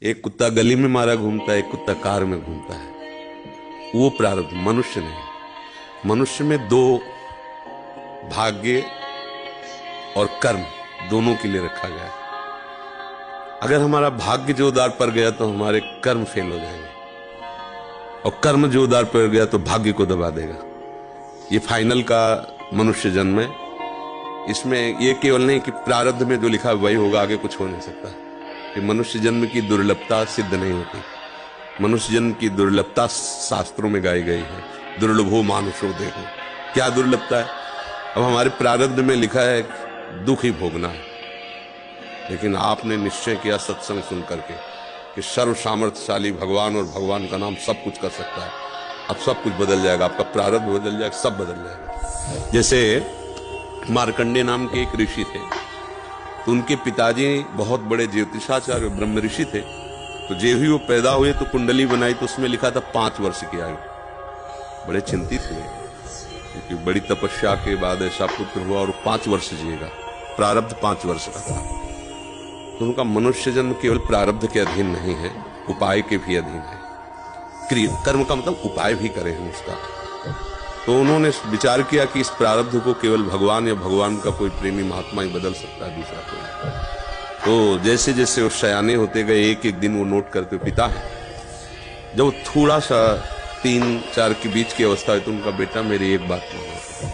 एक कुत्ता गली में मारा घूमता है, एक कुत्ता कार में घूमता है। वो प्रारब्ध, मनुष्य नहीं। मनुष्य में दो, भाग्य और कर्म, दोनों के लिए रखा गया है। अगर हमारा भाग्य जोरदार पड़ गया तो हमारे कर्म फेल हो जाएंगे, और कर्म जोरदार पड़ गया तो भाग्य को दबा देगा। ये फाइनल का मनुष्य जन्म है। इसमें ये केवल नहीं कि प्रारब्ध में जो लिखा है वही होगा, आगे कुछ हो नहीं सकता। कि मनुष्य जन्म की दुर्लभता सिद्ध नहीं होती। मनुष्य जन्म की दुर्लभता शास्त्रों में गाई गई है। दुर्लभो मानुषो देहो। क्या दुर्लभता है? अब हमारे प्रारब्ध में लिखा है दुख ही भोगना है, लेकिन आपने निश्चय किया सत्संग सुन करके कि सर्व सामर्थ्यशाली भगवान और भगवान का नाम सब कुछ कर सकता है। अब सब कुछ बदल जाएगा, आपका प्रारब्ध बदल जाएगा, सब बदल जाएगा। जैसे मार्कंडेय नाम के एक ऋषि थे, तो उनके पिताजी बहुत बड़े ज्योतिषाचार्य ब्रह्म ऋषि थे। तो जे ही वो पैदा हुए तो कुंडली बनाई, तो उसमें लिखा था 5 वर्ष की आयु। बड़े चिंतित हुए, क्योंकि बड़ी तपस्या के बाद ऐसा पुत्र हुआ और 5 वर्ष जिएगा। प्रारब्ध 5 वर्ष का था। तो उनका मनुष्य जन्म केवल प्रारब्ध के अधीन नहीं है, उपाय के भी अधीन है। कर्म का मतलब उपाय भी करें हम उसका। तो उन्होंने विचार किया कि इस प्रारब्ध को केवल भगवान या भगवान का कोई प्रेमी महात्मा ही बदल सकता है, दूसरा कोई। तो जैसे जैसे वो सयाने होते गए, एक एक दिन वो नोट करते, पिता है जब थोड़ा सा 3-4 के बीच की अवस्था है, तो उनका बेटा मेरी एक बात मानो,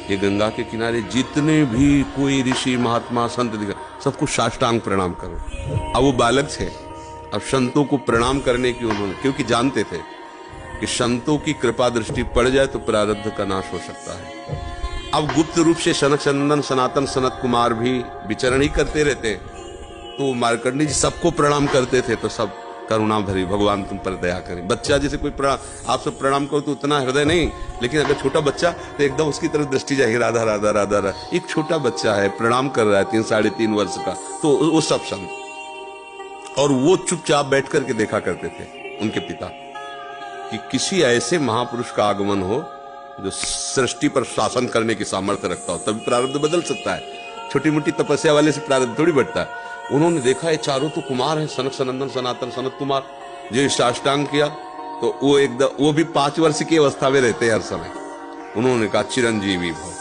ये गंगा के किनारे जितने भी कोई ऋषि महात्मा संत दिखा, सबको साष्टांग प्रणाम करो। अब वो बालक थे, अब संतों को प्रणाम करने की उन्होंने, क्योंकि जानते थे कि संतों की कृपा दृष्टि पड़ जाए तो प्रारब्ध का नाश हो सकता है। अब गुप्त रूप से सनक सनंदन सनातन सनत कुमार भी विचरण ही करते रहते, तो मार्कंडेय जी सबको प्रणाम करते थे। तो सब करुणा भरी, भगवान तुम पर दया करें। बच्चा जैसे कोई आप सब प्रणाम करो तो उतना हृदय नहीं, लेकिन अगर छोटा बच्चा तो एकदम उसकी तरफ दृष्टि जाएगी, राधा राधा राधा राधा। एक छोटा बच्चा है, प्रणाम कर रहा है 3-3.5 वर्ष का, तो वो सब संत। और वो चुपचाप बैठ करके देखा करते थे उनके पिता कि किसी ऐसे महापुरुष का आगमन हो जो सृष्टि पर शासन करने की सामर्थ्य रखता हो, तभी प्रारब्ध बदल सकता है। छोटी मोटी तपस्या वाले से प्रारब्ध थोड़ी बढ़ता है। उन्होंने देखा ये चारों तो कुमार हैं, सनक सनंदन सनातन सनत कुमार, जो साष्टांग किया तो वो एकदम, वो भी 5 वर्ष की अवस्था में रहते हैं हर समय। उन्होंने कहा चिरंजीवी भव।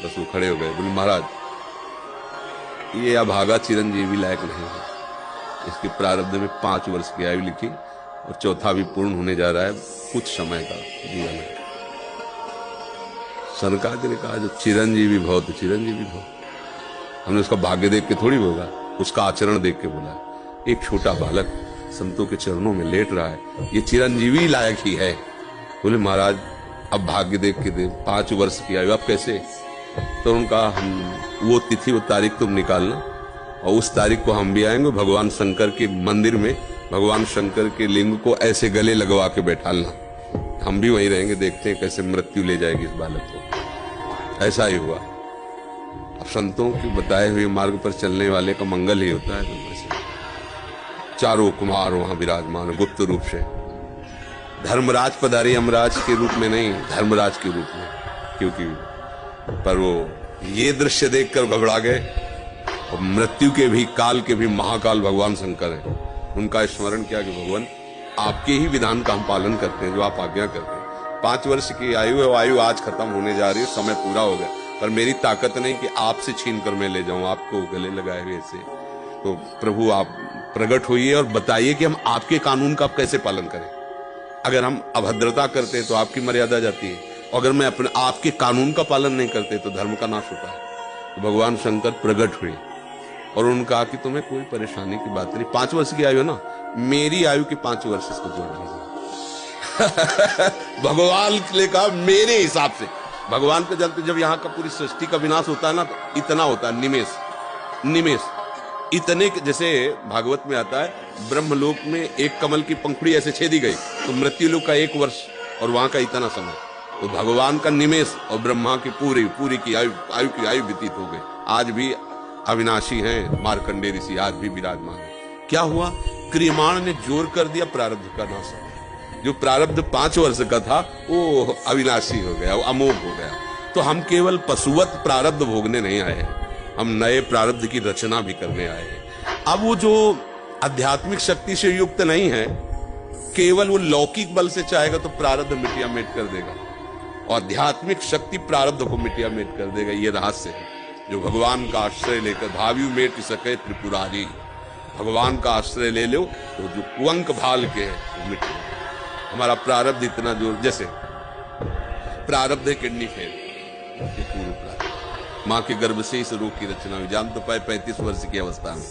बस वो खड़े हो गए, बोले महाराज ये अभागा चिरंजीवी लायक नहीं है। इसके प्रारब्ध में 5 वर्ष की आयु लिखी और चौथा भी पूर्ण होने जा रहा है, कुछ समय का जीवन है। सरकार जी ने कहा जो चिरंजीवी भव तो चिरंजीवी भव। हमने उसका भाग्य देख के थोड़ी बोला, उसका आचरण देख के बोला। एक छोटा बालक संतों के चरणों में लेट रहा है, ये चिरंजीवी लायक ही है। बोले महाराज अब भाग्य देख के दे, 5 वर्ष की आयु, अब कैसे? तो उनका हम वो तिथि वो तारीख तुम निकालना, और उस तारीख को हम भी आएंगे। भगवान शंकर के मंदिर में भगवान शंकर के लिंग को ऐसे गले लगवा के बैठालना, हम भी वहीं रहेंगे, देखते हैं कैसे मृत्यु ले जाएगी इस बालक को। ऐसा ही हुआ। अब संतों के बताए हुए मार्ग पर चलने वाले का मंगल ही होता है। तो वैसे चारों कुमार वहां विराजमान गुप्त रूप से। धर्मराज पधारे, यमराज के रूप में नहीं, धर्मराज के रूप में। क्योंकि पर वो ये दृश्य देखकर घबरा गए। और मृत्यु के भी, काल के भी महाकाल भगवान शंकर हैं। उनका स्मरण किया कि भगवान आपके ही विधान का हम पालन करते हैं, जो आप आज्ञा करते हैं। 5 वर्ष की आयु है, वो आयु आज खत्म होने जा रही है, समय पूरा हो गया, पर मेरी ताकत नहीं कि आपसे छीन कर मैं ले जाऊं आपको गले लगाए हुए से। तो प्रभु आप प्रकट होइए और बताइए कि हम आपके कानून का कैसे पालन करें। अगर हम अभद्रता करते हैं तो आपकी मर्यादा जाती है, और अगर मैं अपने आपके कानून का पालन नहीं करते तो धर्म का नाश होता है। तो भगवान शंकर प्रकट हुए और उन्होंने कहा कि तुम्हें कोई परेशानी की बात नहीं। 5 वर्ष की आयु है ना, मेरी आयु के 5 वर्ष इसको जोड़ लीजिए। भगवान ने कहा मेरे हिसाब से। भगवान के जानते, जब यहाँ का पूरी सृष्टि का विनाश होता है ना, तो इतना होता है, निमेष इतने। जैसे भागवत में आता है, ब्रह्मलोक में एक कमल की पंखुड़ी ऐसे छेदी गई तो मृत्यु लोक का 1 वर्ष और वहां का इतना समय। तो भगवान का निमेष और ब्रह्मा की पूरी की आयु व्यतीत हो गई। आज भी अविनाशी हैं मार्कंडेय ऋषि, आज भी विराजमान है। क्या हुआ? क्रियमाण ने जोर कर दिया प्रारब्ध का नाश। जो प्रारब्ध 5 वर्ष का था वो अविनाशी हो गया, वो अमोघ हो गया। तो हम केवल पशुवत प्रारब्ध भोगने नहीं आए हैं, हम नए प्रारब्ध की रचना भी करने आए हैं। अब वो जो आध्यात्मिक शक्ति से युक्त नहीं है, केवल वो लौकिक बल से चाहेगा तो प्रारब्ध मिटिया मेट कर देगा, और आध्यात्मिक शक्ति प्रारब्ध को मिटिया मेट कर देगा। ये रहस्य है जो भगवान का आश्रय लेकर भावी मेट सके त्रिपुरारी। भगवान का आश्रय ले लो तो जो कुअंक भाल के है वो मिट जाएगा। हमारा प्रारब्ध इतना जोर, जैसे प्रारब्ध है किडनी फेल, ये पूर्व प्रारब्ध। माँ के गर्भ से इस रोग की रचना हुई, जान तो पाए 35 वर्ष की अवस्था में,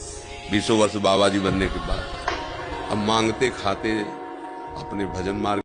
20 वर्ष बाबा जी बनने के बाद। अब मांगते खाते अपने भजन मार्ग